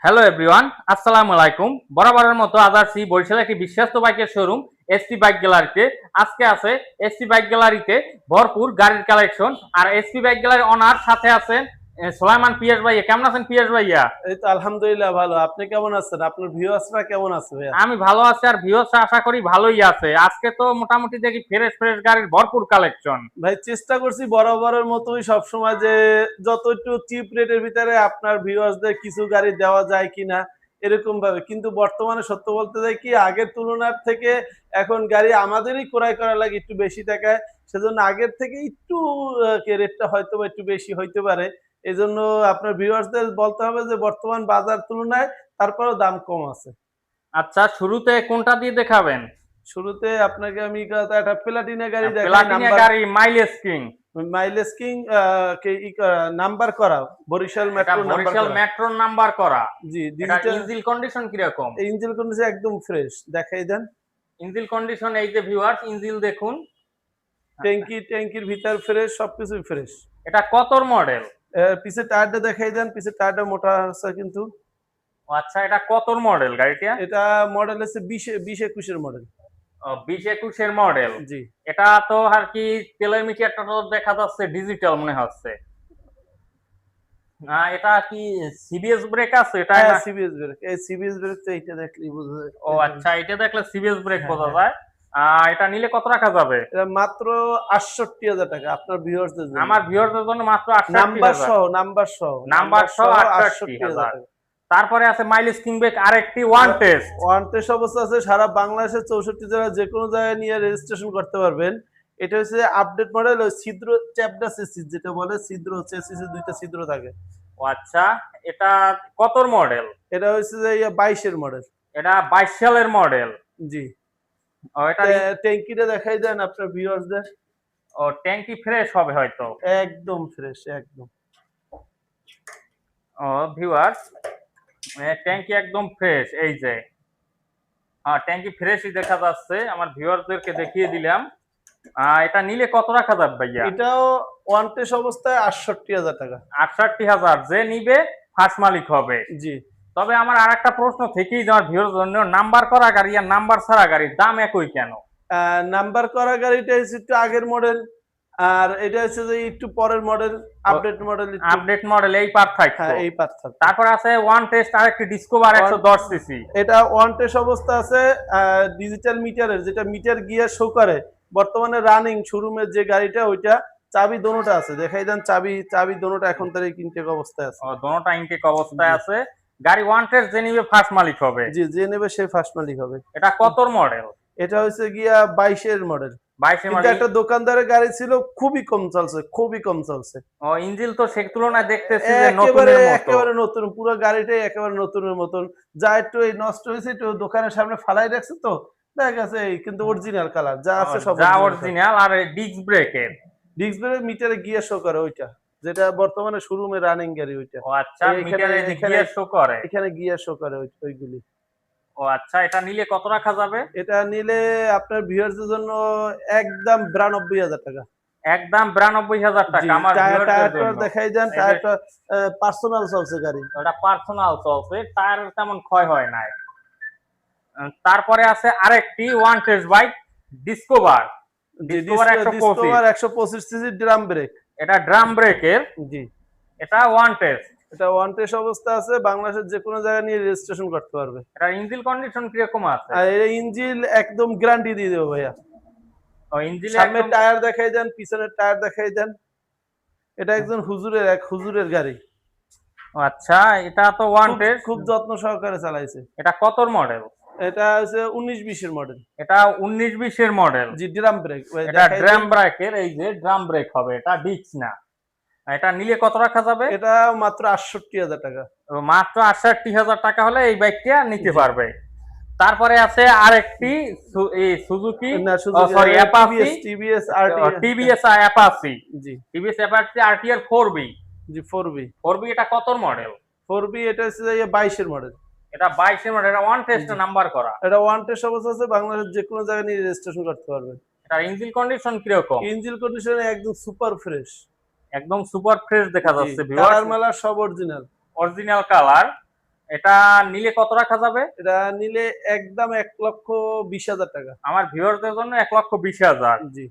Hello everyone, আসসালামু আলাইকুম। বরাবরের মতো আজ আসছি বরিশালের একটি বিশ্বস্ত বাইকের শোরুম এসপি বাইক গ্যালারিতে। আজকে আছে এসপি বাইক গ্যালারিতে ভরপুর গাড়ির কালেকশন। আর এসপি বাইক গ্যালারির অনার সাথে আছেন সোলাইমান পিয়াস ভাইয়া। কেমন আছেন পিয়াস ভাইয়া? এই তো আলহামদুলিল্লাহ ভালো। আপনি কেমন আছেন? আপনার ভিউয়ার্সরা কেমন আছে ভাইয়া? আমি ভালো আছি, আর ভিউয়ার্স আশা করি ভালোই আছে। আজকে তো মোটামুটি দেখি ফ্রেশ ফ্রেশ গাড়ির ভরপুর কালেকশন। ভাই চেষ্টা করছি বরাবরের মতোই সবসময় যে যত একটু চিপ রেটের ভিতরে আপনার ভিউয়ার্সদের কিছু গাড়ি দেওয়া যায় কিনা এরকম ভাবে। কিন্তু বর্তমানে সত্য বলতে যাই কি আগের তুলনার থেকে এখন গাড়ি আমাদেরই ক্রয় করা লাগে একটু বেশি টাকায়। সেজন্য আগের থেকে একটু রেটটা হয়তো বা একটু বেশি হইতে পারে। এজন্য আপনার ভিউয়ার্সদের বলতে হবে যে বর্তমান বাজার তুলনায় তারপরেও দাম কম আছে। আচ্ছা, শুরুতে কোনটা দিয়ে দেখাবেন? শুরুতে আপনাকে আমি একটা প্লাটিনা গাড়ি দেখাই, প্লাটিনা নাম্বার গাড়ি mileage king. Mileage king, number করা বরিশাল এটা মেট্রো নাম্বার বরিশাল করা। মেট্রোর নাম্বার করা। জি, এটা ডিজিটাল। ইঞ্জিন কন্ডিশন কিরকম? ইঞ্জিন কন্ডিশন একদম ফ্রেশ, দেখাই দেন। ইঞ্জিন কন্ডিশন এই যে ভিউয়ার্স, ইঞ্জিন দেখুন। ট্যাঙ্কির ভিতর ফ্রেশ, সবকিছুই ফ্রেশ। এটা কতর মডেল? পিছে টায়ারটা দেখাই দেন, পিছে টায়ারটা মোটা আছে কিন্তু। আচ্ছা, এটা কতর মডেল গাড়িটা? এটা মডেল আছে 20-21 এর মডেল। 20-21 এর মডেল। জি। এটা তো আর কি তেলের মিটারটা তো দেখা যাচ্ছে ডিজিটাল মনে হচ্ছে। এটা কি সিবিএস ব্রেক আছে এটা? হ্যাঁ, না, সিবিএস ব্রেক। এই সিবিএস ব্রেক তো এইটা দেখলেই বোঝা যায়। ও আচ্ছা, এটা দেখলে সিবিএস ব্রেক হ্যাঁ, বোঝা হ্যাঁ। যায়। এটা নিলে কত রাখা যাবে? এটা মাত্র ৬৮,০০০ টাকা আপনার ভিউয়ার্সদের জন্য। আমার ভিউয়ারদের জন্য মাত্র নাম্বার ৬৮,০০০। সহ, নাম্বার সহ, নাম্বার সহ ৬৮,০০০ ৬৮,০০০। টাকা। তারপরে আছে মাইলেজ কিংবেক আরেকটি ওয়ান টেস্ট। ওয়ান টেস্ট অবস্থা আছে, সারা বাংলাদেশের 64 জেলায় যে কোনো জায়গায় নিয়ে রেজিস্ট্রেশন করতে পারবেন। এটা হচ্ছে আপডেট মডেল, ওই ছিদ্র চ্যাপডা চেসিস যেটা বলে, ছিদ্র চেসিসে ২টা ছিদ্র থাকে। ও আচ্ছা, এটা কতর মডেল? এটা হচ্ছে যে ২২ এর মডেল। এটা 22 সালের মডেল। জি। ও এটা ট্যাঙ্কিটা দেখাই দেন আপনার ভিউয়ার্সদের। ও ট্যাঙ্কি ফ্রেশ হবে হয়তো। একদম ফ্রেশ, একদম। ও ভিউয়ার্স, ট্যাঙ্কি একদম ফ্রেশ। এই যে ট্যাঙ্কি ফ্রেশই দেখা যাচ্ছে। আমার ভিউয়ারদেরকে দেখিয়ে দিলাম। এটা নিলে কত রাখা যাবে ভাইয়া? এটাও ওয়ান টেস্ট অবস্থায় ৬৮,০০০ টাকা। ৬৮,০০০। যে নিবে ফার্স্ট মালিক হবে। জি। তবে আমার আর একটা প্রশ্ন থেকেই যাওয়ার ভিউয়ার জন্য, নাম্বার করা গাড়ি আর নাম্বার ছাড়া গাড়ির দাম একই কেন? নাম্বার করা গাড়িটা হচ্ছে একটু আগের মডেল, আর এটা হচ্ছে যে একটু পরের model, update model. Update model, এই পার্থক্য। হ্যাঁ, এই পার্থক্য। তারপর আছে ওয়ান টেস্ট আর একটি ডিসকভার ১১০ সিসি। এটা ওয়ান টেস্ট অবস্থা আছে, ডিজিটাল মিটারের, যেটা মিটার গিয়ার শো করে। বর্তমানে রানিং শোরুমের যে গাড়িটা ওইটা, চাবি দোনোটা আছে, দেখাই দেন। চাবি দোনোটা এখন তারিখ ইনটেক অবস্থায় আছে। দোনোটা ইনটেক অবস্থায় আছে। গাড়ি ওয়ান টেস্ট যে নিবে ফার্স্ট মালিক হবে। জি, যে নেবে সে ফার্স্ট মালিক হবে। এটা কতর মডেল? এটা হচ্ছে গিয়া ২২ এর মডেল। 22 কিন্তু মডেল। একটা দোকানদারের গাড়ি ছিল, খুবই কম চলছে, খুবই কম চলছে। ইঞ্জিন তো সে তুলনায় দেখতেছি যে নতুনের মতো। একেবারে নতুন, পুরো গাড়িটাই একেবারে নতুনের মতন। যা একটু এই নষ্ট হয়েছে, একটু দোকানের সামনে ফালাই রাখছে তো, দেখা গেছে এই, কিন্তু অরিজিনাল কালার যা আছে সব যা অরিজিনাল। আর ডিস্ক ব্রেকের, ডিস্ক ব্রেক মিটারে গিয়ার শো করে ওইটা, যেটা বর্তমানে শোরুমে রানিং গাড়ি ওইটা। ও আচ্ছা, মিটারে গিয়ার শো করে। এখানে গিয়ার শো করে ওইগুলি। ও আচ্ছা, এটা নিলে কত রাখা যাবে? এটা নিলে আপনার ভিউয়ার্সদের জন্য একদম ৯২,০০০ টাকা। একদম ৯২,০০০ টাকা আমার ভিউয়ারদের জন্য। দেখাই দেন। টায়ারটা পার্সোনাল চলছে গাড়ি। ওটা পার্সোনাল চলছে, টায়ার তেমন ক্ষয় হয় নাই। তারপরে আছে আরেকটি one test bike discover. Discover ১২৫ CC drum brake. এটা ড্রাম ব্রেকের। জি। এটা ওয়ান টেস্ট। এটা ওয়ান টেস্ট অবস্থা আছে, বাংলাদেশের যে কোনো জায়গায় নিয়ে রেজিস্ট্রেশন করতে পারবে। এটা ইঞ্জিন কন্ডিশন কিরকম আছে? আর এর ইঞ্জিন একদম গ্যারান্টি দিয়ে দেবো ভাইয়া। ইঞ্জিন সামনের একদম। টায়ার দেখাই দেন, পিছনের টায়ার দেখাই দেন। এটা একজন হুজুরের গাড়ি। আচ্ছা, এটা তো ওয়ান টেস্ট। খুব যত্ন সহকারে চালাইছে। এটা কতর মডেল? এটা হচ্ছে ১৯-২০ এর মডেল। এটা 19-20 এর মডেল। জি, ড্রাম ব্রেক। এটা ড্রাম ব্রেকের। এই যে ড্রাম ব্রেক হবে, এটা ডিস্ক না। এটা নিলে কত রাখা যাবে? এটা মাত্র ৬৮,০০০ টাকা। মাত্র ৬৮,০০০ টাকা হলে এই বাইকটা নিতে পারবে। তারপরে আছে আরেকটি Suzuki, sorry Apache, TVS Apache. জি, টিভিএস অ্যাপাচি আরটিআর 4বি। জি, 4বি। 4বি এটা কতর মডেল? 4বি এটা হচ্ছে ২২ এর মডেল। এটা 22 এর মডেল। এটা ওয়ান টেস্ট নাম্বার করা। এটা ওয়ান টেস্ট অবস্থা আছে, বাংলাদেশের যে কোনো জায়গায় নিয়ে রেজিস্ট্রেশন করতে পারবেন। এটা ইঞ্জিন কন্ডিশন কিরকম? ইঞ্জিন কন্ডিশন একদম সুপার ফ্রেশ। একদম সুপার ফ্রেশ দেখা যাচ্ছে। কালার মালার সব অরিজিনাল। Original colour. এটা নিলে কত রাখা যাবে? এটা নিলে একদম 1,20,000 টাকা। আমার ভিউয়ারদের জন্য 1,20,000। জি।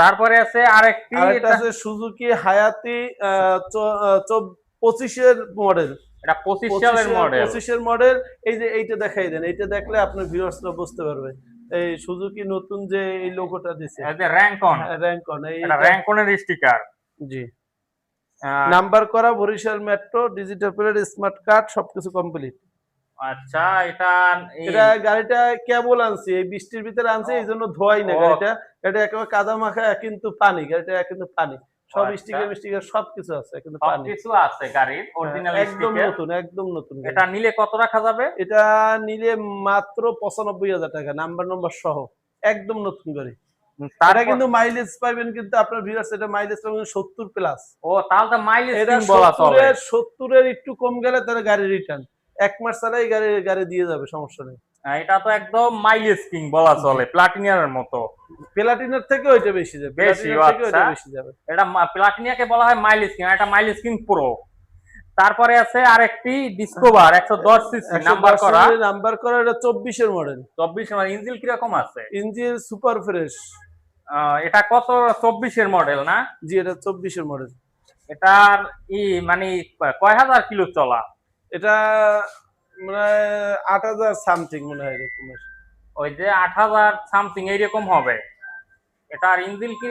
তারপরে আছে আরেকটি, আরেকটা এটা আছে সুজুকি হায়াতি 25 এর মডেল। এটা 25 সালের মডেল। 25 এর মডেল। এই যে এইটা দেখাই দেন, এইটা দেখলে আপনার ভিউয়ার্সরা বুঝতে পারবে। এই সুজুকি নতুন যে এই লোগোটা দিছে, এই যে র‍্যাঙ্কন, হ্যাঁ র‍্যাঙ্কন, এটা এইটা র‍্যাঙ্কনের স্টিকার। জি। নাম্বার করা Barishal metro, digital plate, smart card সবকিছু কমপ্লিট। আচ্ছা, এটা এটা গাড়িটা কেবল আনছি, এই বৃষ্টির ভিতরে আনছি, এই জন্য ধোয়াই না গাড়িটা। এটা একেবারে কাদা মাখা, কিন্তু পানি, গাড়িটা কিন্তু পানি, সব স্টিকার সবকিছু আছে, কিন্তু পানি সবকিছু আছে গাড়ির অরিজিনাল একদম স্টিকার। নতুন, একদম নতুন। এটা নিলে কত রাখা যাবে? এটা নিলে মাত্র 95,000 টাকা, নাম্বার সহ, একদম নতুন গাড়ি। এটা কিন্তু মাইলেজ পাবেন, কিন্তু আপনার ভিউয়ার্স এটা মাইলেজ পাবেন 70 প্লাস। ও তাহলে তো মাইলেজ এটা কিং বলা চলে। 70 এর একটু কম গেলে তাহলে গাড়ি রিটার্ন, 1 মাস ছাড়াই গাড়ি দিয়ে যাবে, সমস্যা নেই। এটা তো একদম মাইলেজ কিং বলা চলে, প্লাটিনিয়ার মতো। প্লাটিনার থেকে ওইটা বেশি যাবে, প্লাটিনার থেকে ওইটা বেশি যাবে। এটা প্লাটিনিয়াকে বলা হয় মাইলেজ কিং, এটা মাইলেজ কিং প্রো। তারপরে আছে আরেকটি ডিসকভার 110 সিসি, নাম্বার করা, এটা 24 এর মডেল। 24 এর মডেল। ইঞ্জিন কিরকম আছে? Engine super fresh. এটা কত? 24 এর মডেল না? জি, এটা 24 এর মডেল। এটার মানে কয় হাজার কিলো চলা? এটা মানে 8,000 সামথিং মনে হয় এরকম। ওই যে 8,000 সামথিং এইরকম হবে। এটার ইঞ্জিন কি,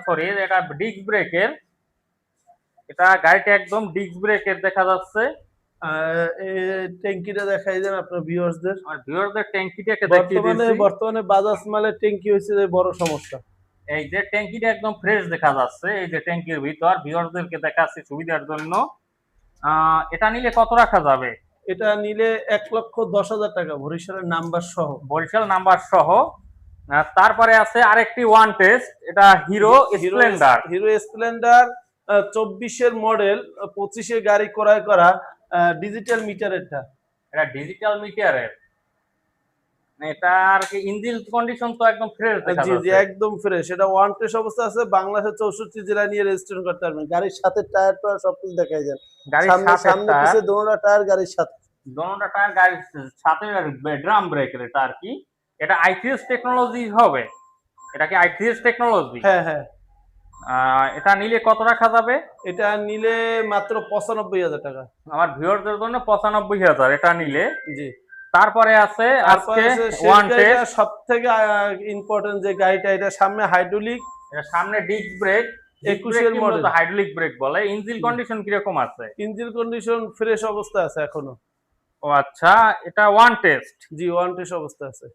সরি, এটা ডিস্ক ব্রেকের, এটা গাড়িটা একদম ডিস্ক ব্রেকের দেখা যাচ্ছে। এই ট্যাঙ্কিটা দেখাই দেন আপনার ভিউয়ার্সদের। আর ভিউয়ারদের ট্যাঙ্কিটাকে দেখিয়ে দিচ্ছি। বর্তমানে বাজাজ মালের ট্যাঙ্কি হচ্ছে যে বড় সমস্যা। এই যে ট্যাঙ্কিটা একদম ফ্রেশ দেখা যাচ্ছে, এই যে ট্যাঙ্কির ভিতর ভিউয়ারদেরকে দেখাচ্ছি সুবিধার জন্য। এটা নিলে কত রাখা যাবে? এটা নিলে 1,10,000 টাকা, বরিশালের নাম্বার সহ। বরিশাল নাম্বার সহ। তারপরে আছে আরেকটি ওয়ান টেস্ট, এটা হিরো স্প্লেন্ডার। হিরো স্প্লেন্ডার 24 এর মডেল, 25 এ গাড়ি ক্রয় করা, ডিজিটাল মিটারেরটা। এটা ডিজিটাল মিটারের। এটার ইঞ্জিন কন্ডিশন তো একদম ফ্রেশ দেখা যাচ্ছে। জি, একদম ফ্রেশ। এটা ওয়ান টেস্ট অবস্থা আছে, বাংলাদেশের 64 জেলা নিয়ে রেজিস্ট্রেশন করতে পারবেন। গাড়ির সাথে টায়ার সবকিছু দেখাই যায়। সামনে পিছে দোনোটা টায়ার গাড়ির সাথে, দোনোটা টায়ার গাড়ির সাথে। ড্রাম ব্রেকের এটা আর কি, এটা আইটিএস টেকনোলজি হবে। এটা কি আইটিএস টেকনোলজি? হ্যাঁ হ্যাঁ। এটা নিলে কত রাখা যাবে? এটা নিলে মাত্র 95,000 টাকা। আমার ভিউয়ারদের জন্য 95,000 এটা নিলে। জি। তারপরে আছে আজকে ওয়ান টেস্ট, সবথেকে ইম্পর্টেন্ট যে গাড়িটা, এটা সামনে হাইড্রোলিক, এটা সামনে ডিস্ক ব্রেক, 21 এর মডেল, হাইড্রোলিক ব্রেক বলে। ইঞ্জিন কন্ডিশন কিরকম আছে? ইঞ্জিন কন্ডিশন ফ্রেশ অবস্থা আছে এখনো। ও আচ্ছা, এটা ওয়ান টেস্ট। জি, ওয়ান টেস্ট অবস্থা আছে।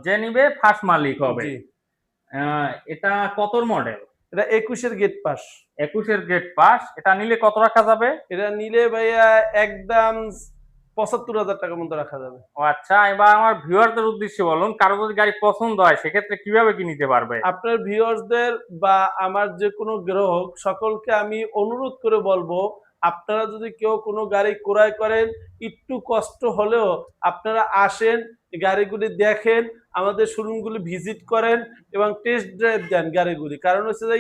যে নিবে ফার্স্ট মালিক হবে। জি। এটা কতর মডেল? এটা 21 এর গেট পাস। 21 এর গেট পাস। এটা নিলে কত রাখা যাবে? এটা নিলে ভাইয়া একদম 75,000 টাকার মতো রাখা যাবে। ও আচ্ছা, এবার আমার ভিউয়ারদের উদ্দেশ্যে বলুন, কারো যদি গাড়ি পছন্দ হয় সেক্ষেত্রে কিভাবে কি নিতে পারবে? আপনার ভিউয়ার্সদের বা আমার যে কোনো গ্রাহক সকলকে আমি অনুরোধ করে বলবো, আপনারা যদি কেউ কোনো গাড়ি ক্রয় করেন, একটু কষ্ট হলেও আপনারা আসেন, গাড়িগুলি দেখেন, আমাদের শোরুমগুলি ভিজিট করেন এবং টেস্ট ড্রাইভ দেন গাড়িগুলি। কারণ হচ্ছে যে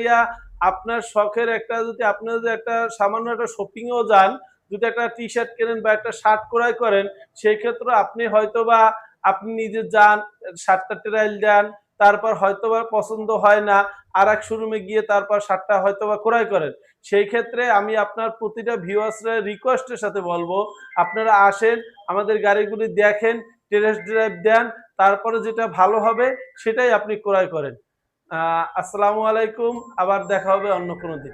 আপনার শখের একটা, যদি আপনার যদি একটা সামান্য একটা শপিংয়েও যান, যদি একটা টি শার্ট কেনেন বা একটা শার্ট ক্রয় করেন, সেই ক্ষেত্রে আপনি হয়তোবা আপনি নিজে যান, শার্টটা ট্রায়াল দেন, তারপর হয়তোবা পছন্দ হয় না, আরেক শোরুমে গিয়ে তারপর শার্টটা হয়তোবা ক্রয় করেন। সেই ক্ষেত্রে আমি আপনার প্রতিটা ভিউয়ার্সের রিকোয়েস্টের সাথে বলবো, আপনারা আসেন, আমাদের গাড়িগুলি দেখেন, টেস্ট ড্রাইভ দেন, তারপরে যেটা ভালো হবে সেটাই আপনি ক্রয় করেন। আসসালামু আলাইকুম, আবার দেখা হবে অন্য কোনো দিন।